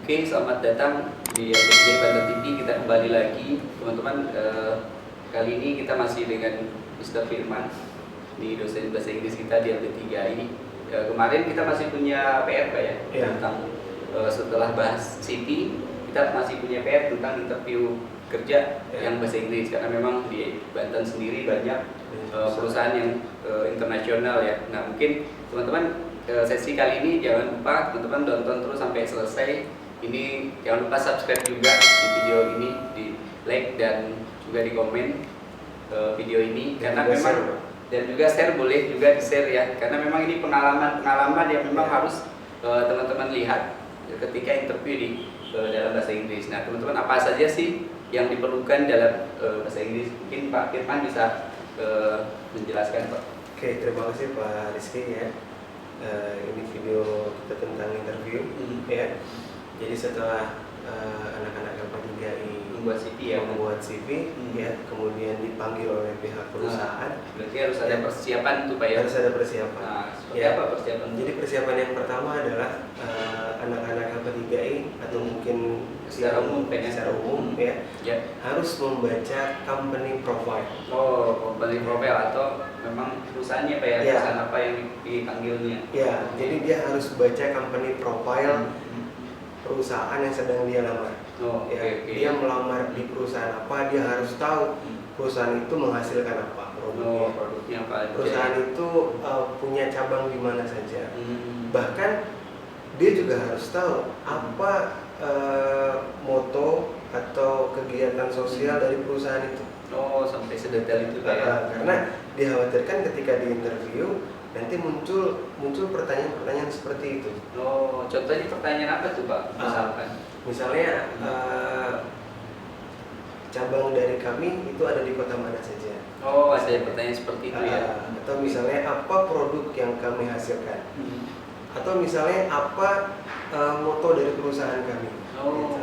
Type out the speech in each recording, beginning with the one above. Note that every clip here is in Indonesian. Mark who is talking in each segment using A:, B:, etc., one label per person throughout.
A: Oke, selamat datang di LPTJ Banten TV. Kita kembali lagi, teman-teman. Kali ini kita masih dengan Mr. Firman di dosen bahasa Inggris kita di LP3I. Kemarin kita masih punya PR, Pak ya, tentang setelah bahas CV, kita masih punya PR tentang interview kerja yang bahasa Inggris, karena memang di Banten sendiri banyak perusahaan yang internasional ya. Nah, mungkin teman-teman sesi kali ini jangan lupa teman-teman nonton terus sampai selesai. Ini jangan lupa subscribe juga di video ini, di like dan juga di komen video ini, karena memang dan juga share, boleh juga di share ya, karena memang ini pengalaman yang memang harus teman-teman lihat ketika interview di dalam bahasa Inggris. Nah, teman-teman, apa saja sih yang diperlukan dalam bahasa Inggris? Mungkin Pak Firman bisa menjelaskan, Pak.
B: Oke, terima kasih Pak Rizky ya. Ini video kita tentang interview ya. Jadi setelah anak-anak LP3I membuat CV ya, kemudian dipanggil oleh pihak perusahaan.
A: Berarti harus ada persiapan tuh, Pak ya?
B: Harus ada persiapan.
A: Nah, seperti
B: ya.
A: apa persiapan?
B: Jadi persiapan yang pertama adalah anak-anak LP3I atau mungkin
A: secara umum
B: ya, harus membaca company profile.
A: Oh, company profile atau memang perusahaannya, Pak ya? Perusahaan apa yang dipanggilnya?
B: Ya, jadi dia harus baca company profile perusahaan yang sedang dia lamar. Dia melamar di perusahaan apa, dia harus tahu perusahaan itu menghasilkan apa
A: produknya apa.
B: Perusahaan itu punya cabang di mana saja. Bahkan dia juga harus tahu apa moto atau kegiatan sosial dari perusahaan itu.
A: Oh, sampai sedetail itu, Pak ya?
B: Karena dikhawatirkan ketika di interview nanti muncul pertanyaan-pertanyaan seperti itu.
A: Oh, contohnya pertanyaan apa tuh, Pak?
B: Misalnya cabang dari kami itu ada di kota mana saja.
A: Oh, ada pertanyaan seperti itu ya.
B: Atau misalnya apa produk yang kami hasilkan. Atau misalnya apa moto dari perusahaan kami.
A: Oh,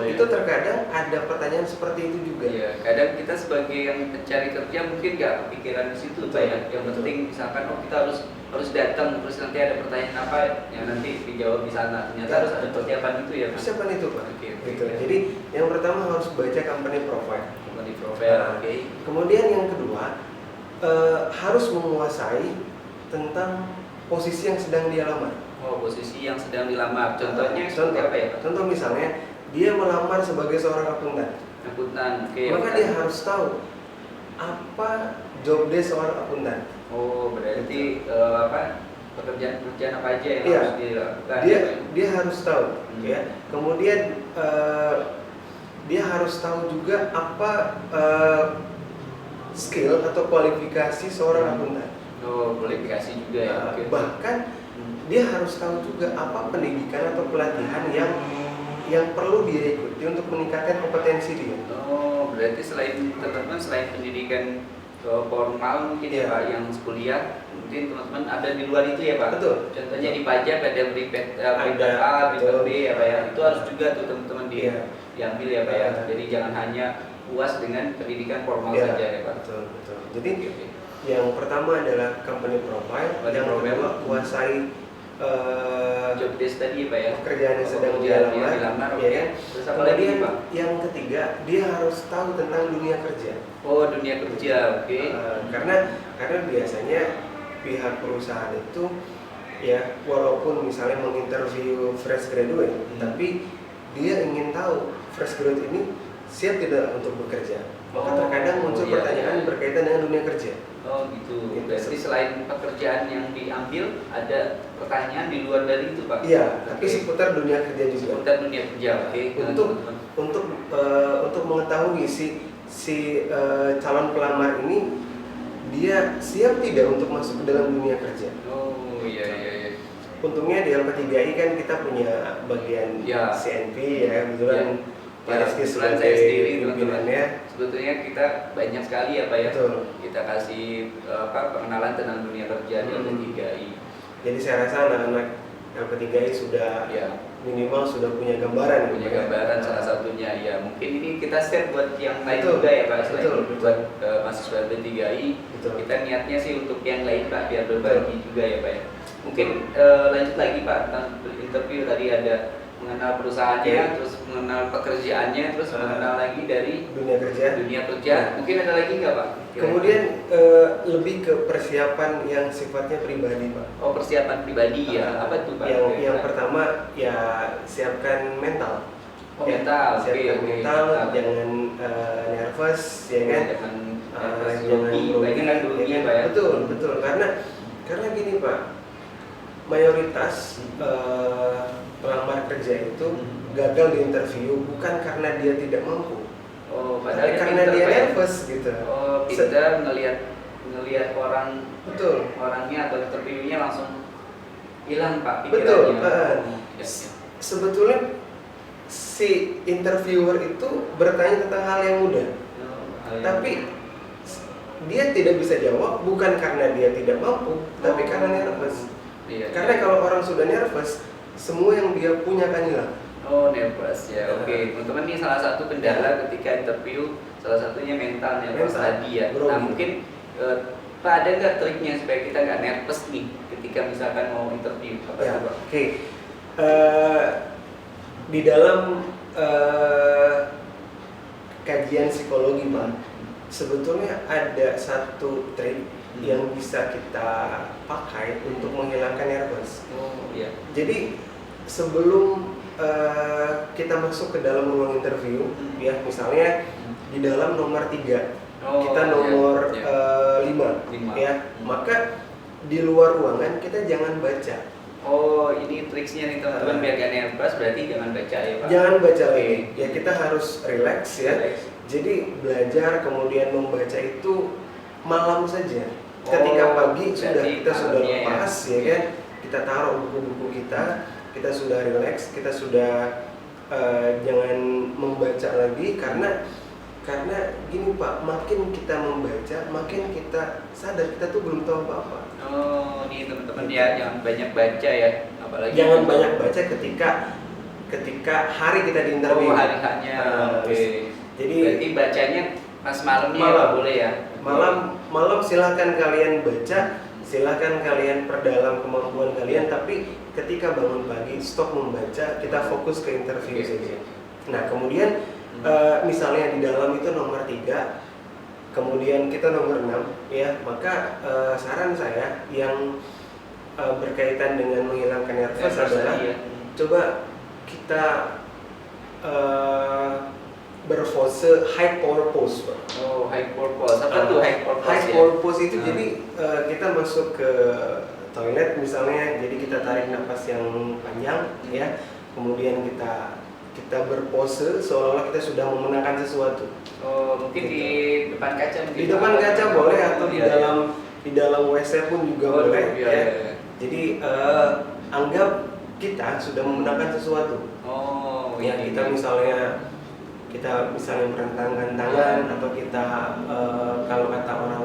B: itu terkadang ada pertanyaan seperti itu juga.
A: Iya, kadang kita sebagai yang mencari kerja mungkin nggak kepikiran di situ, Pak ya. Yang penting misalkan kita harus datang, terus nanti ada pertanyaan apa yang nanti dijawab di sana. Ternyata harus ada persiapan itu ya, Pak.
B: Persiapan itu, Pak.
A: Gitu.
B: Jadi yang pertama harus baca company profile.
A: Company profile,
B: Kemudian yang kedua harus menguasai tentang posisi yang sedang dia lamar.
A: Oh, posisi yang sedang dilamar. Contohnya seperti apa ya?
B: Contoh misalnya dia melamar sebagai seorang akuntan. Maka dia harus tahu apa job desk seorang akuntan.
A: Oh, berarti pekerjaan apa aja yang harus dilakukan?
B: Dia harus tahu. Ya. Kemudian dia harus tahu juga apa skill atau kualifikasi seorang akuntan.
A: Oh, kualifikasi juga ya.
B: Bahkan dia harus tahu juga apa pendidikan atau pelatihan yang perlu dia ikuti untuk meningkatkan kompetensi dia.
A: Oh, berarti selain pendidikan formal mungkin ya, Pak, yang kuliah, mungkin teman-teman ada di luar itu ya, Pak. Betul. Contohnya di pajak ada private A, private B ya, Pak ya. Itu harus juga tuh teman-teman diambil ya, Pak ya. Jadi jangan hanya puas dengan pendidikan formal saja ya, Pak.
B: Betul. Jadi yang pertama adalah company profile, yang kedua kuasai
A: job desk tadi, Pak ya,
B: pekerjaan yang sedang dilamar, ya kan? Terus kemudian yang ketiga dia harus tahu tentang dunia kerja.
A: Oh, dunia kerja,
B: karena biasanya pihak perusahaan itu ya, walaupun misalnya menginterview fresh graduate, tapi dia ingin tahu fresh graduate ini siap tidak untuk bekerja. Maka terkadang muncul pertanyaan berkaitan dengan dunia kerja.
A: Oh gitu. Berarti selain pekerjaan yang diambil, ada pertanyaan di luar dari itu, Pak?
B: Iya, tapi seputar dunia kerja juga.
A: Seputar dunia kerja,
B: Untuk mengetahui si calon pelamar ini dia siap tidak untuk masuk ke dalam dunia kerja.
A: Oh iya.
B: Untungnya di LP3I kan kita punya bagian CNP ya, kebetulan Pak Rizky sebagai pimpinannya.
A: Sebetulnya kita banyak sekali ya, Pak ya.
B: Betul.
A: Kita kasih pengenalan tentang dunia kerja di LP3I.
B: Jadi saya rasa anak-anak LP3I sudah minimal sudah punya gambaran.
A: Salah satunya ya. Mungkin ini kita share buat yang lain juga ya, Pak. Selain buat mahasiswa LP3I. Kita niatnya sih untuk yang lain, Pak, biar berbagi juga ya, Pak ya. Mungkin lanjut lagi, Pak, tentang interview tadi ada mengenal perusahaannya,
B: Oke.
A: terus mengenal pekerjaannya, terus mengenal lagi dari
B: dunia kerja.
A: dunia kerja. Mungkin ada lagi nggak Pak? Kira-kira?
B: Kemudian lebih ke persiapan yang sifatnya pribadi, Pak.
A: Oh, persiapan pribadi ya. Apa tuh Pak?
B: Yang pertama ya siapkan mental.
A: Oh, mental.
B: Siapkan
A: Oke.
B: mental, jangan nervous, ya kan?
A: Jangan
B: Jangan
A: banyak kan
B: grogi,
A: dulunya
B: ya
A: Pak ya.
B: Betul. Karena gini, Pak. Mayoritas pelamar kerja itu gagal di interview bukan karena dia tidak mampu,
A: Oh,
B: tapi
A: padahal
B: karena
A: pinter,
B: dia
A: Pak ya.
B: nervous gitu.
A: Oh, pinter ngelihat orang,
B: Betul.
A: orangnya atau interviewnya langsung hilang Pak
B: Betul,
A: pikirannya. Ya, ya.
B: Sebetulnya si interviewer itu bertanya tentang hal yang mudah, tapi dia tidak bisa jawab bukan karena dia tidak mampu, tapi karena nervous.
A: Iya,
B: Karena
A: iya.
B: kalau orang sudah nervous, semua yang dia punya akan hilang.
A: Oh, nervous ya. Oke, teman-teman, ini salah satu kendala ketika interview, salah satunya mental nervous
B: Mental.
A: tadi ya.
B: Grogi.
A: Nah, mungkin Pak, ada nggak triknya supaya kita nggak nervous nih ketika misalkan mau interview? Apa
B: Ya,
A: tuh, Pak?
B: oke. Di dalam kajian psikologi, Pak, sebetulnya ada satu trik yang bisa kita pakai untuk menghilangkan nervous.
A: Oh, iya.
B: Jadi sebelum kita masuk ke dalam ruang interview, ya misalnya di dalam nomor 3,
A: Oh,
B: kita nomor
A: iya,
B: 5,
A: Lima.
B: ya, maka di luar ruangan kita jangan baca.
A: Oh, ini triksnya nih teman-teman, biar gak nervous berarti jangan baca ya Pak.
B: Jangan baca
A: Oke.
B: lagi, ya kita harus relax ya.
A: Relax.
B: Jadi belajar kemudian membaca itu malam saja.
A: Oh,
B: Ketika pagi
A: berarti
B: kita sudah
A: malamnya ya.
B: lepas ya kan, kita taruh buku-buku kita sudah relax, kita sudah jangan membaca lagi karena gini Pak, makin kita membaca, makin kita sadar kita tuh belum tahu apa-apa.
A: Oh, ini teman-teman ya, jangan banyak baca ya, apalagi
B: Jangan banyak baca ketika hari kita di interview.
A: Oh, hari-harinya. Oke.
B: Jadi
A: Berarti bacanya pas malamnya
B: Malam.
A: nggak boleh ya?
B: malam silahkan kalian baca, silahkan kalian perdalam kemampuan kalian, tapi ketika bangun pagi stop membaca, kita fokus ke interview
A: Oke.
B: saja. Nah kemudian misalnya di dalam itu nomor 3, kemudian kita nomor 6 ya, maka saran saya yang berkaitan dengan menghilangkan nervous adalah
A: ya.
B: coba kita berpose high power pose, Pak.
A: Oh, high purpose. Apa tuh high purpose?
B: High
A: ya?
B: power pose itu jadi kita masuk ke toilet misalnya, jadi kita tarik nafas yang panjang ya, kemudian kita berpose seolah-olah kita sudah memenangkan sesuatu.
A: Oh, mungkin
B: Gitu.
A: di depan kaca mungkin.
B: Di depan kaca boleh, atau
A: Iya, iya.
B: di dalam WC pun juga
A: Oh,
B: boleh
A: iya,
B: ya.
A: iya.
B: Jadi anggap kita sudah memenangkan sesuatu.
A: Oh,
B: Ya
A: ini.
B: kita misalnya merentangkan tangan, atau kita kalau kata orang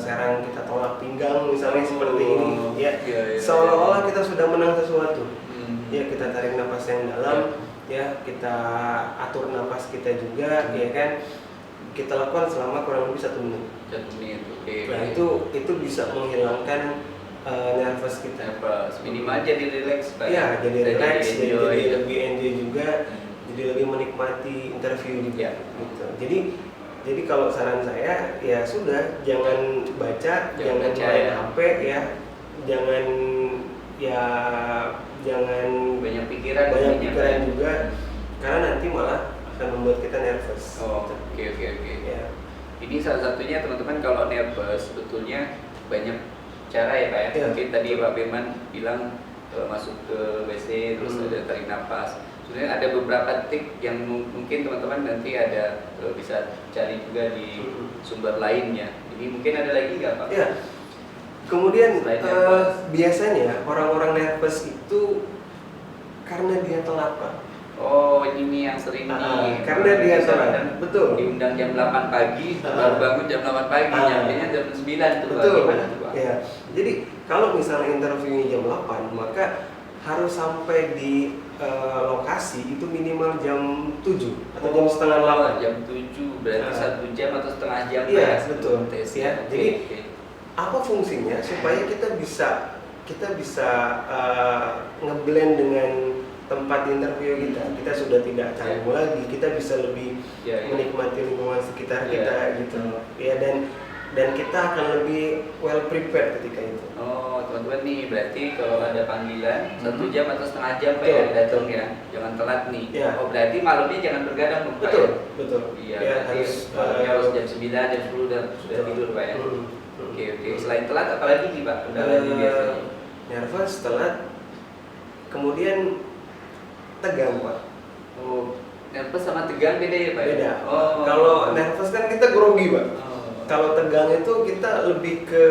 B: Serang kita tolak pinggang misalnya seperti ini ya,
A: Iya, iya,
B: seolah-olah kita sudah menang sesuatu.
A: Hmm.
B: Ya kita tarik nafas yang dalam, ya kita atur nafas kita juga, ya kan, kita lakukan selama kurang lebih 1 menit.
A: 1 menit. Oke.
B: Nah itu bisa menghilangkan nervous kita.
A: Nervous. Minimal jadi relax Pak.
B: Ya jadi
A: Dan
B: relax,
A: enjoy.
B: jadi lebih enjoy juga, jadi lebih menikmati interview juga.
A: Ya.
B: Gitu. Jadi kalau saran saya ya sudah, jangan baca, jangan
A: baca,
B: main
A: ya.
B: HP ya, jangan
A: Banyak pikiran.
B: banyak
A: intinya,
B: pikiran
A: Pak.
B: juga, karena nanti malah akan membuat kita nervous.
A: Oh, oke.
B: Ya.
A: Ini salah satunya teman-teman, kalau nervous sebetulnya banyak cara ya Pak ya.
B: Ya.
A: Mungkin tadi Pak Firman bilang masuk ke WC terus ada tarik nafas. Sebenarnya ada beberapa trik yang mungkin teman-teman nanti ada bisa cari juga di sumber lainnya. Ini mungkin ada lagi nggak Pak?
B: Ya. Kemudian
A: Selain nervous.
B: biasanya orang-orang nervous itu karena dia telat, Pak.
A: Oh, ini yang sering
B: karena dia telat.
A: kan
B: Betul.
A: diundang jam 8 pagi, baru bangun jam 8 pagi, nyampenya jam 9 tuh. Pak.
B: Betul.
A: Gimana tuh Pak?
B: Ya. Jadi kalau misalnya interviewnya jam 8, maka harus sampai di lokasi itu minimal jam 7 atau jam setengah 8.
A: Jam 7 berarti 1 jam atau setengah jam.
B: Iya,
A: ya,
B: betul.
A: tes
B: Ya,
A: Oke,
B: jadi
A: oke.
B: apa fungsinya supaya kita bisa ngeblend dengan tempat interview kita sudah tidak canggung lagi, kita bisa lebih menikmati lingkungan sekitar kita gitu ya, dan kita akan lebih well prepared ketika itu.
A: Oh teman-teman nih, berarti kalau ada panggilan 1 jam atau setengah jam Pak ya datang ya, jangan telat nih. Oh berarti malamnya jangan bergadang Pak
B: betul
A: ya?
B: Betul.
A: Iya, malamnya harus jam 9, jam 10 sudah tidur Pak ya. Oke. Selain telat apalagi nih Pak kendalanya biasanya?
B: Nervous, telat, kemudian tegang Pak.
A: Oh, nervous sama tegang beda ya Pak?
B: Beda.
A: Oh.
B: Kalau nervous kan kita grogi Pak. Kalau tegang itu kita lebih ke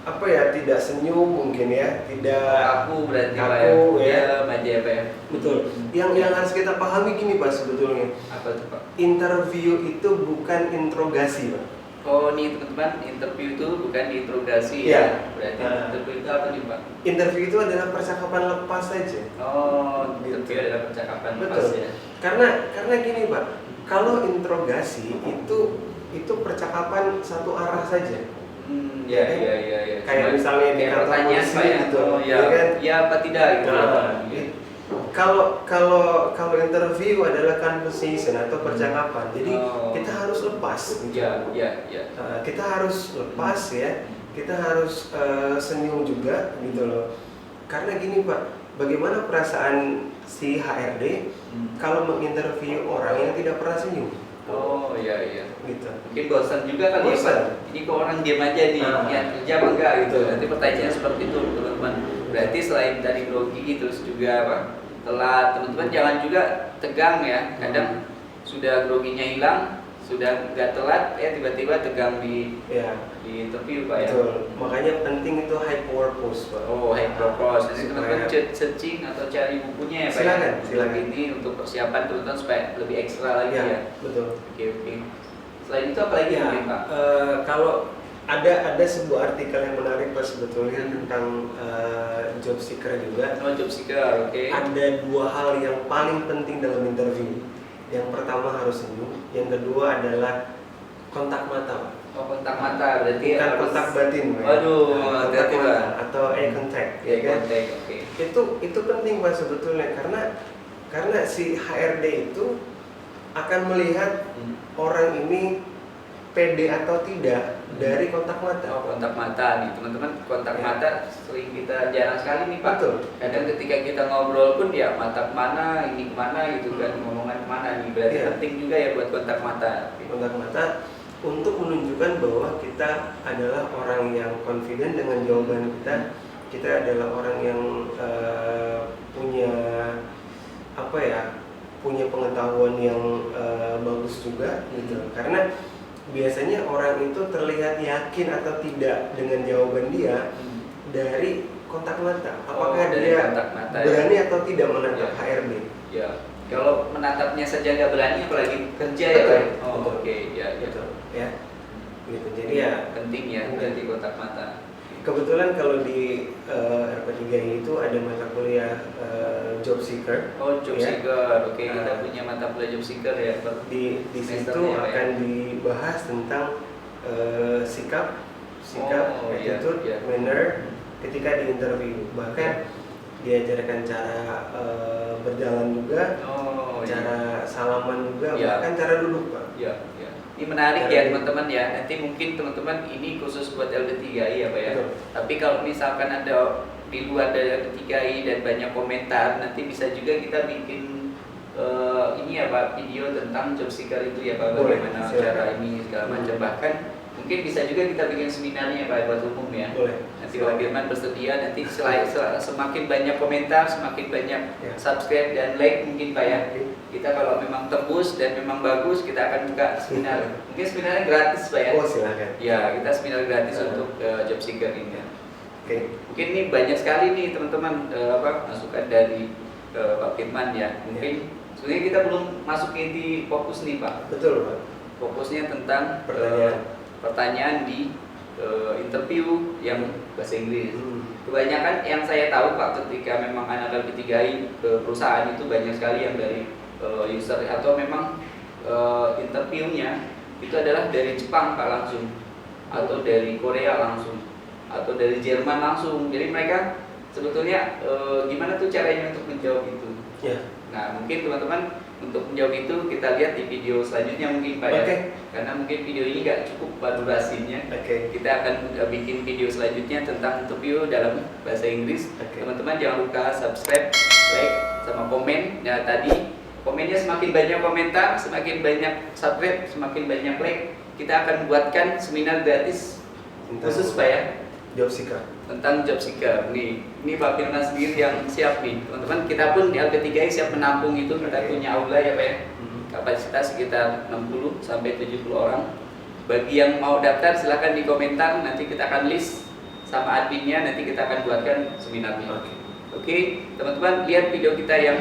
B: apa ya, tidak senyum mungkin ya, tidak
A: kaku berarti
B: kaku
A: Pak ya, aja Pak ya.
B: Betul. Yang harus kita pahami gini Pak sebetulnya.
A: Apa tuh Pak?
B: Interview itu bukan interogasi Pak.
A: Oh nih teman-teman, interview itu bukan interogasi ya. Berarti interview itu apa nih Pak?
B: Interview itu adalah percakapan lepas saja.
A: Oh, interview adalah percakapan lepas ya.
B: Karena gini Pak, kalau interogasi itu percakapan satu arah saja.
A: Ya.
B: Kayak misalnya di kantor polisi gitu.
A: Oh, ya apa tidak gitu.
B: Kalau interview adalah conversation atau percakapan, jadi kita harus lepas. Kita harus lepas ya, kita harus senyum juga gitu loh. Karena gini Pak, bagaimana perasaan si HRD kalau menginterview orang yang tidak pernah senyum?
A: Oh iya.
B: Gitu.
A: Mungkin bosan juga kali ya Pak. Ini kok orang diam aja nih, niat kerja apa enggak gitu. Nanti pertanyaan seperti itu teman-teman. Berarti selain tadi grogi terus juga Pak, telat, teman-teman jangan juga tegang ya. Kadang sudah groginya hilang, sudah nggak telat ya tiba-tiba tegang di interview Pak ya.
B: Betul. Makanya penting itu high purpose Pak.
A: Oh high purpose. Jadi teman-teman searching atau cari bukunya ya Pak.
B: Silakan.
A: Ini untuk persiapan teman-teman supaya lebih ekstra lagi ya.
B: Betul.
A: Oke. Selain itu apa lagi mungkin Pak?
B: Kalau ada sebuah artikel yang menarik Pak sebetulnya tentang job seeker juga.
A: Oh job seeker, oke.
B: Ada 2 hal yang paling penting dalam interview. Yang pertama harus senyum, yang kedua adalah kontak mata Pak.
A: Oh kontak mata berarti
B: bukan kontak batin Pak.
A: Waduh,
B: kontak mata atau eye contact ya kan.
A: Oke.
B: Itu penting Pak sebetulnya karena si HRD itu akan melihat orang ini pede atau tidak dari kontak mata.
A: Oh, kontak mata nih teman-teman, kontak mata sering kita jarang sekali nih Pak.
B: Betul.
A: Kadang ketika kita ngobrol pun ya mata kemana, ini kemana gitu kan, ngomongan kemana nih. Berarti penting juga ya buat kontak mata.
B: Kontak mata untuk menunjukkan bahwa kita adalah orang yang confident dengan jawaban kita. Kita adalah orang yang punya punya pengetahuan yang bagus juga gitu. Karena biasanya orang itu terlihat yakin atau tidak dengan jawaban dia dari kontak mata. Apakah dia
A: mata,
B: berani atau tidak menatap HRD?
A: Ya. Kalau menatapnya saja nggak berani, apalagi kerja ya Pak. Oh, oke.
B: Betul. Ya. Gitu. Jadi
A: penting ya berarti kontak mata.
B: Kebetulan kalau di RP3I itu ada mata kuliah job seeker.
A: Oh, job seeker. Oke, kita punya mata kuliah job seeker ya.
B: Di situ akan dibahas tentang sikap, attitude, manner ketika di interview. Bahkan diajarkan cara berjalan juga, cara salaman juga, bahkan cara duduk Pak.
A: Ini menarik ya teman-teman ya. Nanti mungkin teman-teman ini khusus buat LP3I ya Pak ya. Tapi kalau misalkan ada di luar dari LP3I dan banyak komentar, nanti bisa juga kita bikin ini ya Pak, video tentang job seeker itu ya Pak, bagaimana cara ini segala macam. Bahkan mungkin bisa juga kita bikin seminarnya Pak buat umum ya. Nanti Pak Firman bersedia, nanti semakin banyak komentar, semakin banyak subscribe dan like mungkin Pak ya. Kita kalau memang tembus dan memang bagus, kita akan buka seminar. Mungkin seminarnya gratis Pak ya.
B: Oh silakan.
A: Ya, kita seminar gratis untuk job seeker ini ya.
B: Oke.
A: Mungkin ini banyak sekali nih teman-teman masukan dari Pak Firman ya. Mungkin sebenarnya kita belum masuk ke inti fokus nih Pak.
B: Betul Pak.
A: Fokusnya tentang pertanyaan di interview yang bahasa Inggris. Kebanyakan yang saya tahu Pak, ketika memang anak LP3I ke perusahaan itu banyak sekali yang dari user atau memang interviewnya itu adalah dari Jepang Pak langsung, atau dari Korea langsung, atau dari Jerman langsung. Jadi mereka sebetulnya gimana tuh caranya untuk menjawab itu?
B: Ya.
A: Nah, mungkin teman-teman untuk menjawab itu kita lihat di video selanjutnya mungkin Pak ya. Karena mungkin video ini nggak cukup durasinya. Kita akan bikin video selanjutnya tentang interview dalam bahasa Inggris. Teman-teman jangan lupa subscribe, like, sama komen. Nah, tadi komennya semakin banyak komentar, semakin banyak subscribe, semakin banyak like, kita akan buatkan seminar gratis khusus Pak ya.
B: Job seeker.
A: Tentang job seeker. Ini Pak Firman sendiri yang siap nih. Teman-teman, kita pun di LP3I siap menampung itu. Kita punya aula ya Pak ya. Kapasitas sekitar 60 sampai 70 orang. Bagi yang mau daftar silahkan di komentar, nanti kita akan list sama adminnya, nanti kita akan buatkan seminarnya. Oke, teman-teman lihat video kita yang